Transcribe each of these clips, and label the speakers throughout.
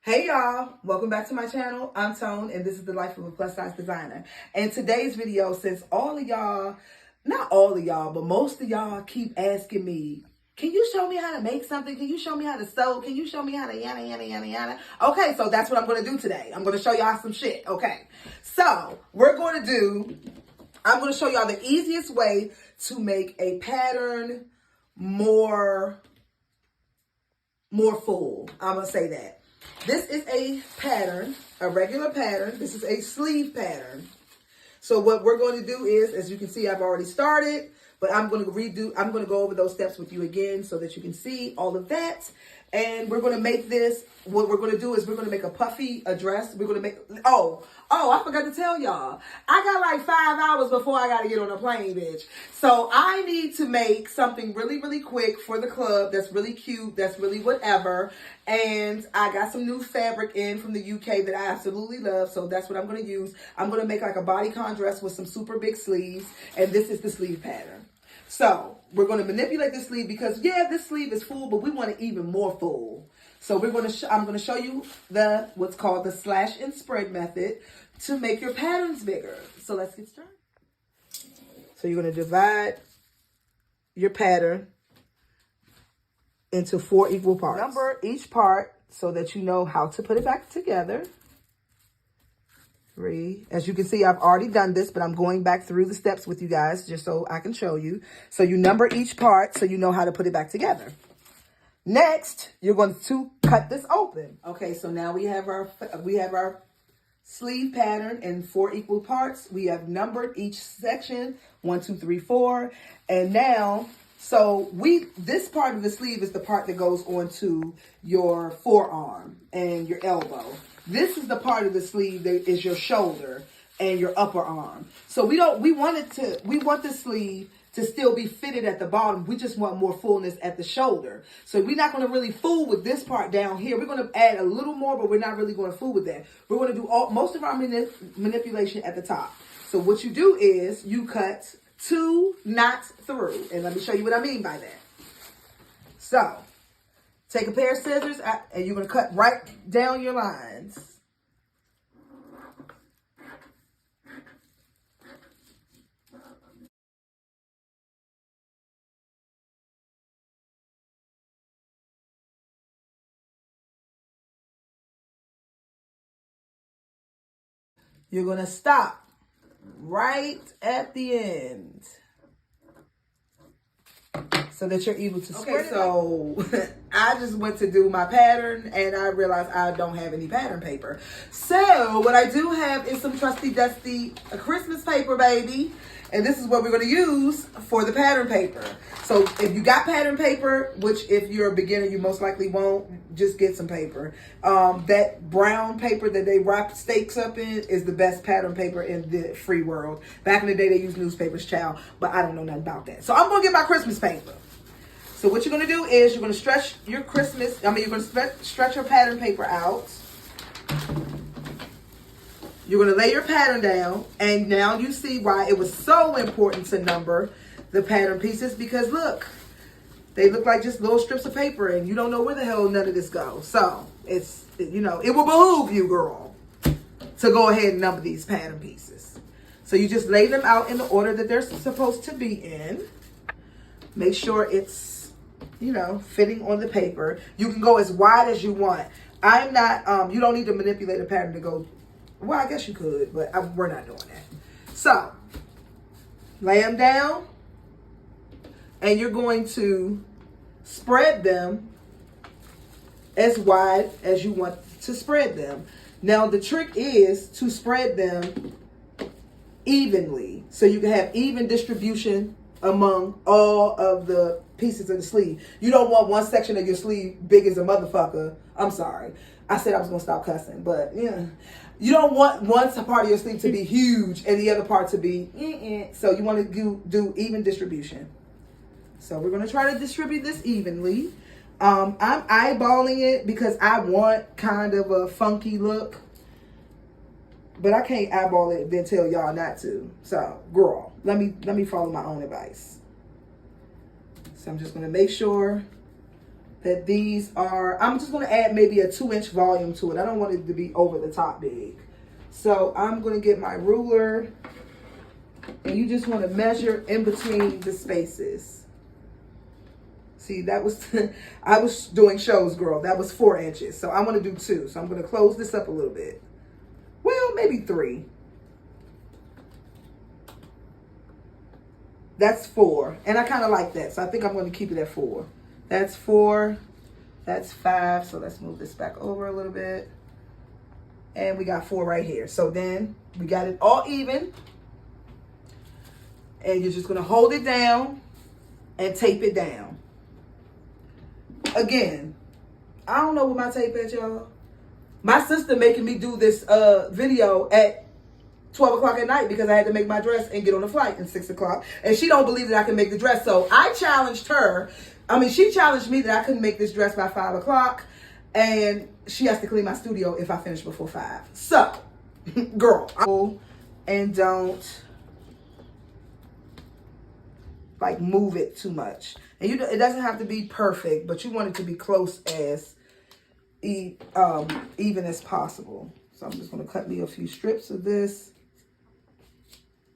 Speaker 1: Hey y'all, welcome back to my channel. I'm Tone and this is the life of a plus size designer. And today's video, since all of y'all, not all of y'all, but most of y'all keep asking me, can you show me how to make something? Can you show me how to sew? Can you show me how to yada? Okay, so that's what I'm going to do today. I'm going to show y'all some shit. Okay, so I'm going to show y'all the easiest way to make a pattern more full. I'm going to say that. This is a pattern, a regular pattern. This is a sleeve pattern. So what we're going to do is, as you can see, I've already started, but I'm going to go over those steps with you again so that you can see all of that. And we're going to make this, what we're going to do is we're going to make a puffy dress. We're going to make, I forgot to tell y'all. I got like 5 hours before I got to get on a plane, bitch. So I need to make something really, really quick for the club that's really cute, that's really whatever. And I got some new fabric in from the UK that I absolutely love. So that's what I'm going to use. I'm going to make like a bodycon dress with some super big sleeves. And this is the sleeve pattern. So we're going to manipulate this sleeve because, yeah, this sleeve is full, but we want it even more full. So I'm going to show you what's called the slash and spread method to make your patterns bigger. So let's get started. So you're going to divide your pattern into 4 equal parts. Number each part so that you know how to put it back together. 3. As you can see, I've already done this, but I'm going back through the steps with you guys just so I can show you. So you number each part so you know how to put it back together. Next, you're going to cut this open. Okay, so now we have our sleeve pattern in 4 equal parts. We have numbered each section 1, 2, 3, 4, and now this part of the sleeve is the part that goes onto your forearm and your elbow. This is the part of the sleeve that is your shoulder and your upper arm. So we want the sleeve to still be fitted at the bottom. We just want more fullness at the shoulder. So we're not going to really fool with this part down here. We're going to add a little more, but we're not really going to fool with that. We're going to do most of our manipulation at the top. So what you do is you cut 2 knots through. And let me show you what I mean by that. So take a pair of scissors and you're going to cut right down your lines. You're going to stop right at the end so that you're able to spread it. So I just went to do my pattern and I realized I don't have any pattern paper. So what I do have is some trusty dusty Christmas paper, baby. And this is what we're going to use for the pattern paper. So if you got pattern paper, which if you're a beginner, you most likely won't, just get some paper. That brown paper that they wrap steaks up in is the best pattern paper in the free world. Back in the day, they used newspapers, child, but I don't know nothing about that. So I'm going to get my Christmas paper. So what you're going to do is you're going to stretch your stretch your pattern paper out. You're going to lay your pattern down, and now you see why it was so important to number the pattern pieces, because look, they look like just little strips of paper, and you don't know where the hell none of this goes. So it will behoove you, girl, to go ahead and number these pattern pieces. So you just lay them out in the order that they're supposed to be in. Make sure it's, fitting on the paper. You can go as wide as you want. I'm not, you don't need to manipulate a pattern to go, well, I guess you could, but we're not doing that. So, lay them down, and you're going to spread them as wide as you want to spread them. Now, the trick is to spread them evenly, so you can have even distribution among all of the pieces of the sleeve. You don't want one section of your sleeve big as a motherfucker. I'm sorry. I said I was going to stop cussing, but yeah. You don't want one part of your sleeve to be huge and the other part to be so you want to do even distribution. So we're going to try to distribute this evenly. I'm eyeballing it because I want kind of a funky look, but I can't eyeball it and then tell y'all not to. So, girl, let me follow my own advice. So I'm just going to make sure that these are, I'm just going to add maybe a 2-inch volume to it. I don't want it to be over the top big. So I'm going to get my ruler, and you just want to measure in between the spaces. See, that was, I was doing shows, girl. That was 4 inches. So I want to do 2. So I'm going to close this up a little bit. Well, maybe 3. That's 4. And I kind of like that. So I think I'm going to keep it at 4. That's 4. That's 5. So let's move this back over a little bit. And we got 4 right here. So then we got it all even. And you're just going to hold it down and tape it down. Again, I don't know what my tape at, y'all. My sister making me do this video at 12 o'clock at night because I had to make my dress and get on the flight at 6 o'clock. And she don't believe that I can make the dress. So I challenged her. I mean, she challenged me that I couldn't make this dress by 5 o'clock. And she has to clean my studio if I finish before 5. So, girl, and don't like move it too much. And it doesn't have to be perfect, but you want it to be close as even as possible. So I'm just going to cut me a few strips of this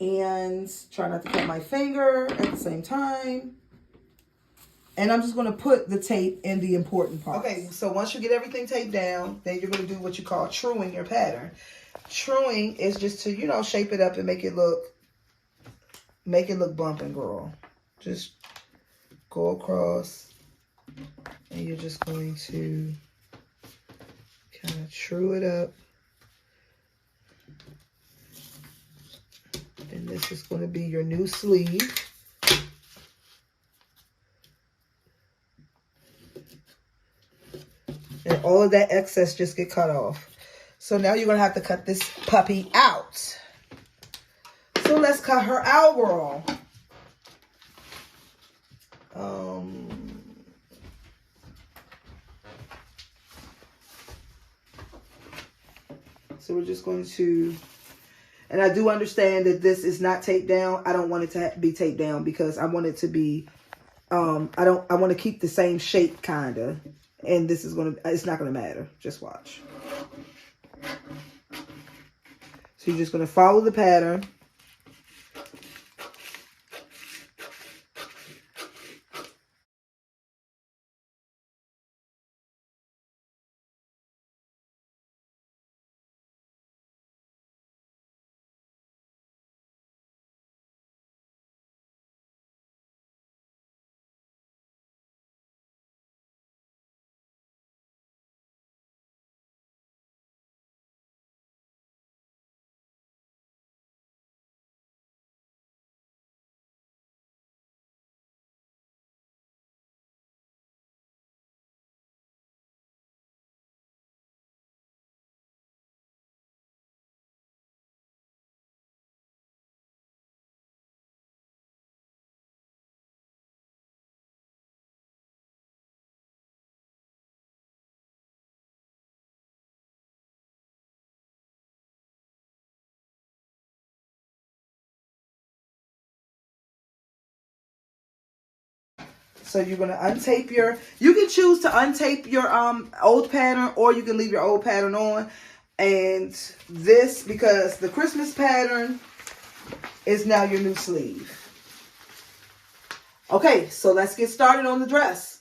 Speaker 1: and try not to cut my finger at the same time. And I'm just going to put the tape in the important parts. Okay, so once you get everything taped down, then you're going to do what you call truing your pattern. Truing is just to, you know, shape it up and make it look bumping, girl. Just go across, and you're just going to kind of true it up. And this is going to be your new sleeve. And all of that excess just get cut off. So now you're going to have to cut this puppy out. So let's cut her out, girl. So we're just going to, and I do understand that this is not taped down. I don't want it to be taped down because I want it to be, I want to keep the same shape kind of. And this is going to, it's not going to matter. Just watch. So you're just going to follow the pattern. So you're going to untape you can choose to untape your old pattern, or you can leave your old pattern on. And this, because the Christmas pattern is now your new sleeve. Okay, so let's get started on the dress.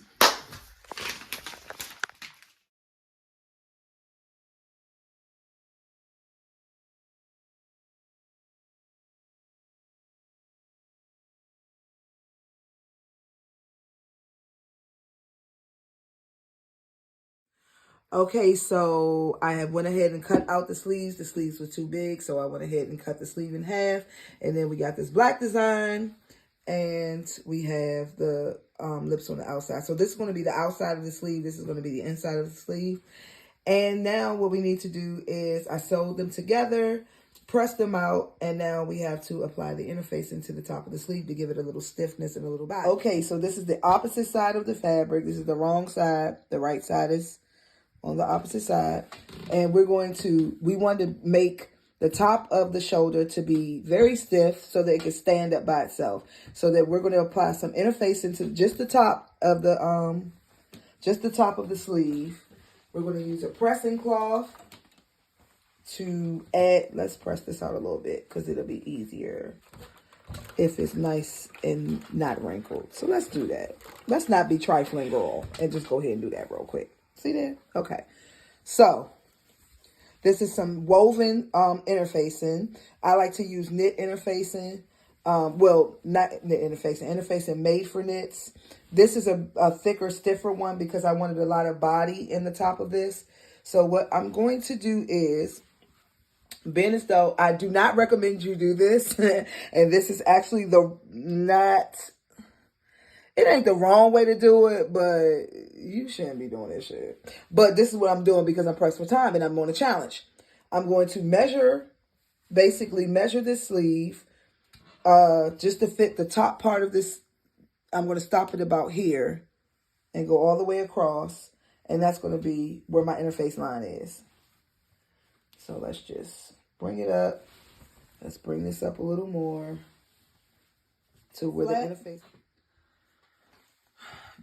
Speaker 1: Okay, so I have went ahead and cut out the sleeves. The sleeves were too big, so I went ahead and cut the sleeve in half. And then we got this black design, and we have the lips on the outside. So this is going to be the outside of the sleeve. This is going to be the inside of the sleeve. And now what we need to do is I sewed them together, press them out, and now we have to apply the interface into the top of the sleeve to give it a little stiffness and a little body. Okay, so this is the opposite side of the fabric. This is the wrong side. The right side is on the opposite side. And we want to make the top of the shoulder to be very stiff so that it can stand up by itself. So that we're going to apply some interface into just the top of the just the top of the sleeve. We're going to use a pressing cloth to add, let's press this out a little bit because it'll be easier if it's nice and not wrinkled. So let's do that. Let's not be trifling, girl, and just go ahead and do that real quick. See that? Okay. So this is some woven interfacing. I like to use knit interfacing. Well, not knit interfacing made for knits. This is a thicker, stiffer one because I wanted a lot of body in the top of this. So what I'm going to do is, being as though I do not recommend you do this, and this is actually it ain't the wrong way to do it, but you shouldn't be doing this shit. But this is what I'm doing because I'm pressed for time and I'm on a challenge. I'm going to basically measure this sleeve, just to fit the top part of this. I'm going to stop it about here and go all the way across. And that's going to be where my interface line is. So let's just bring it up. Let's bring this up a little more to where the interface.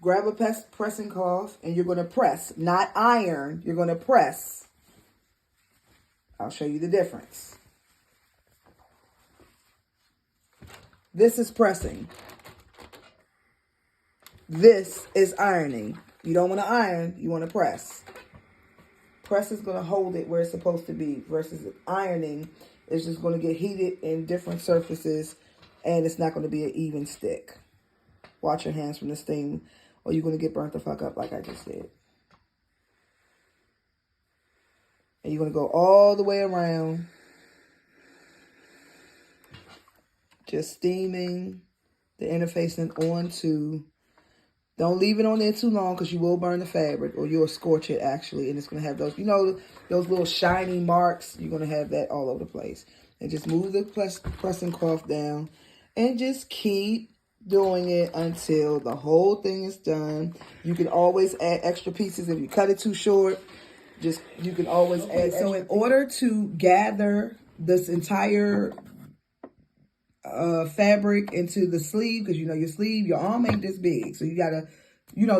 Speaker 1: Grab a pressing cloth and you're going to press, not iron. You're going to press. I'll show you the difference. This is pressing. This is ironing. You don't want to iron, you want to press. Press is going to hold it where it's supposed to be versus ironing is just going to get heated in different surfaces and it's not going to be an even stick. Watch your hands from the steam or you're going to get burnt the fuck up like I just did. And you're going to go all the way around. Just steaming the interfacing onto. Don't leave it on there too long because you will burn the fabric or you'll scorch it actually. And it's going to have those, those little shiny marks. You're going to have that all over the place. And just move the pressing cloth down and just keep doing it until the whole thing is done. You can always add extra pieces if you cut it too short. You can always add. So in order to gather this entire fabric into the sleeve, because your sleeve, your arm ain't this big, so you gotta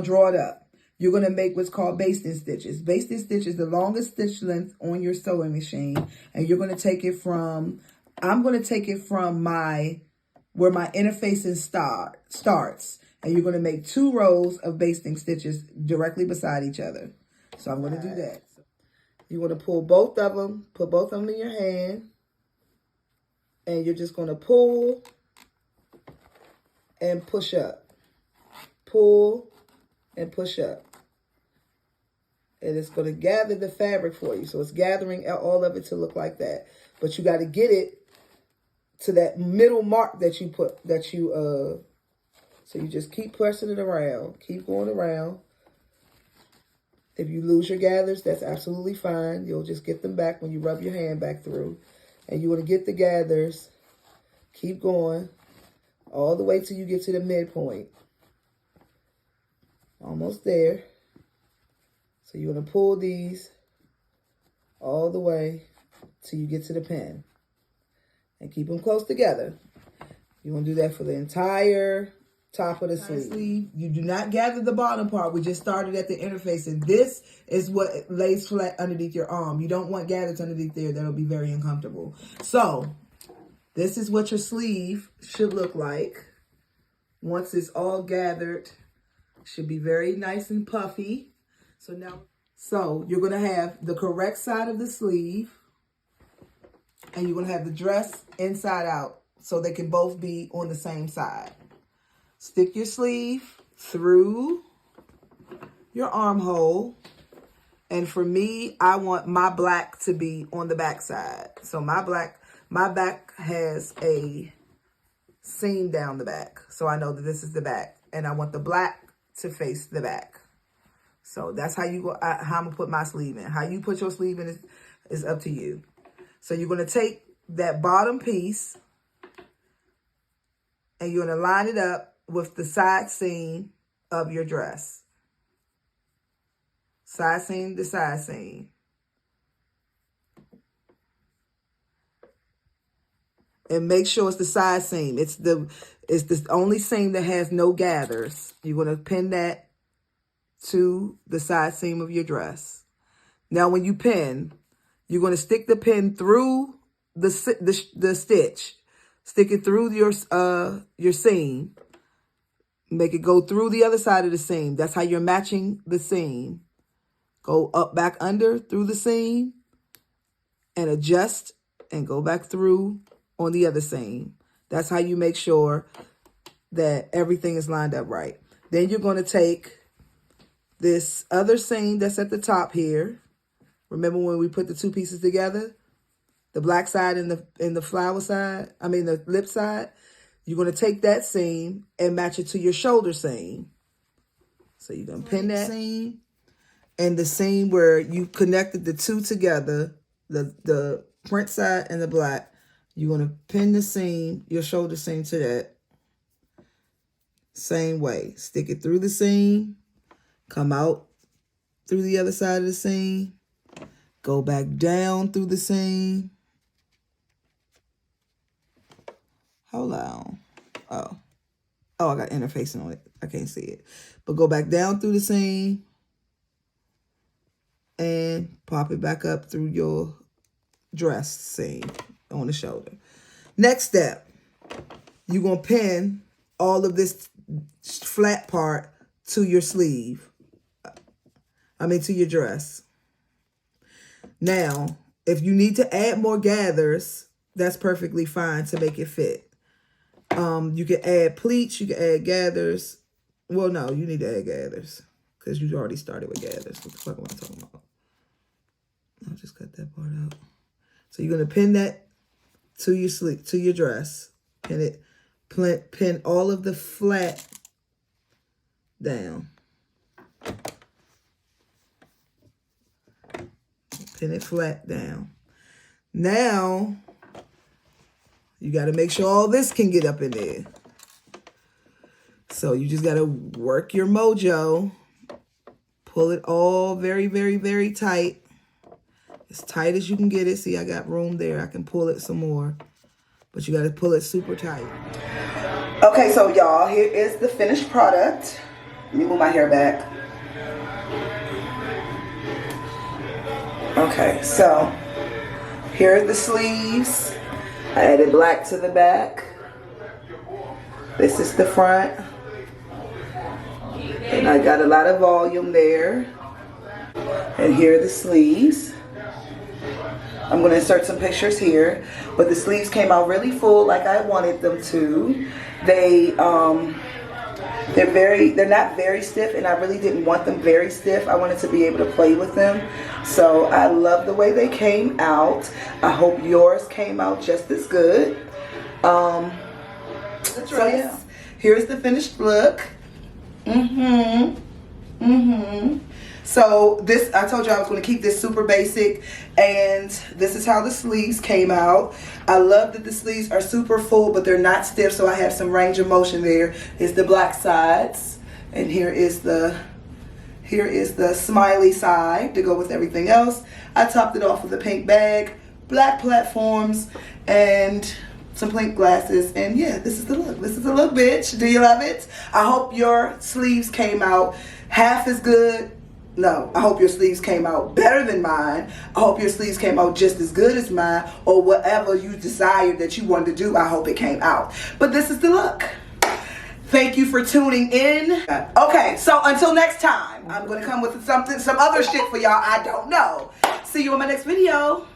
Speaker 1: draw it up. You're gonna make what's called basting stitches. Basting stitch is the longest stitch length on your sewing machine, and you're gonna take it from, I'm gonna take it from where my interfacing starts, and you're gonna make 2 rows of basting stitches directly beside each other. So I'm gonna do that. You're gonna pull both of them, put both of them in your hand. And you're just going to pull and push up. Pull and push up. And it's going to gather the fabric for you. So it's gathering all of it to look like that. But you got to get it to that middle mark that you put, so you just keep pressing it around. Keep going around. If you lose your gathers, that's absolutely fine. You'll just get them back when you rub your hand back through. And you want to get the gathers, keep going, all the way till you get to the midpoint. Almost there. So you want to pull these all the way till you get to the pin. And keep them close together. You want to do that for the entire top of the sleeve. You do not gather the bottom part. We just started at the interface, and this is what lays flat underneath your arm. You don't want gathers underneath there. That'll be very uncomfortable. So this is what your sleeve should look like once it's all gathered. Should be very nice and puffy. So you're going to have the correct side of the sleeve, and you're going to have the dress inside out so they can both be on the same side. Stick your sleeve through your armhole. And for me, I want my black to be on the back side. So my back has a seam down the back. So I know that this is the back. And I want the black to face the back. So that's how I'm going to put my sleeve in. How you put your sleeve in is up to you. So you're going to take that bottom piece and you're going to line it up with the side seam of your dress. Side seam to side seam. And make sure it's the side seam. It's the only seam that has no gathers. You're going to pin that to the side seam of your dress. Now, when you pin, you're going to stick the pin through the stitch. Stick it through your seam. Make it go through the other side of the seam. That's how you're matching the seam. Go up, back under, through the seam, and adjust, and go back through on the other seam. That's how you make sure that everything is lined up right. Then you're going to take this other seam that's at the top here. Remember when we put the two pieces together? The black side and the flower side, the lip side. You're going to take that seam and match it to your shoulder seam. So you're going to pin that seam. And the seam where you connected the two together, the print side and the black, you're going to pin the seam, your shoulder seam, to that. Same way. Stick it through the seam. Come out through the other side of the seam. Go back down through the seam. Hold on. Oh, I got interfacing on it. I can't see it. But go back down through the seam. And pop it back up through your dress seam on the shoulder. Next step, you're going to pin all of this flat part to your sleeve. To your dress. Now, if you need to add more gathers, that's perfectly fine to make it fit. You can add pleats, you can add gathers. Well, no, you need to add gathers because you already started with gathers. What the fuck am I talking about? I'll just cut that part out. So you're going to pin that to your sleeve, to your dress. Pin it, pin all of the flat down. Pin it flat down. Now, you got to make sure all this can get up in there. So you just got to work your mojo. Pull it all very, very, very tight. As tight as you can get it. See, I got room there. I can pull it some more. But you got to pull it super tight. Okay, so y'all, here is the finished product. Let me move my hair back. Okay, so here are the sleeves. I added black to the back. This is the front. And I got a lot of volume there. And here are the sleeves. I'm going to insert some pictures here. But the sleeves came out really full like I wanted them to. They're not very stiff, and I really didn't want them very stiff. I wanted to be able to play with them. So I love the way they came out. I hope yours came out just as good. So yeah, here's the finished look. So this, I told you I was going to keep this super basic, and this is how the sleeves came out. I love that the sleeves are super full, but they're not stiff, so I have some range of motion there. It's the black sides, and here is the smiley side to go with everything else. I topped it off with a pink bag, black platforms, and some pink glasses, and yeah, this is the look. This is the look, bitch. Do you love it? I hope your sleeves came out half as good. No, I hope your sleeves came out better than mine. I hope your sleeves came out just as good as mine, or whatever you desired that you wanted to do. I hope it came out. But this is the look. Thank you for tuning in. Okay, so until next time, I'm going to come with some other shit for y'all. I don't know. See you in my next video.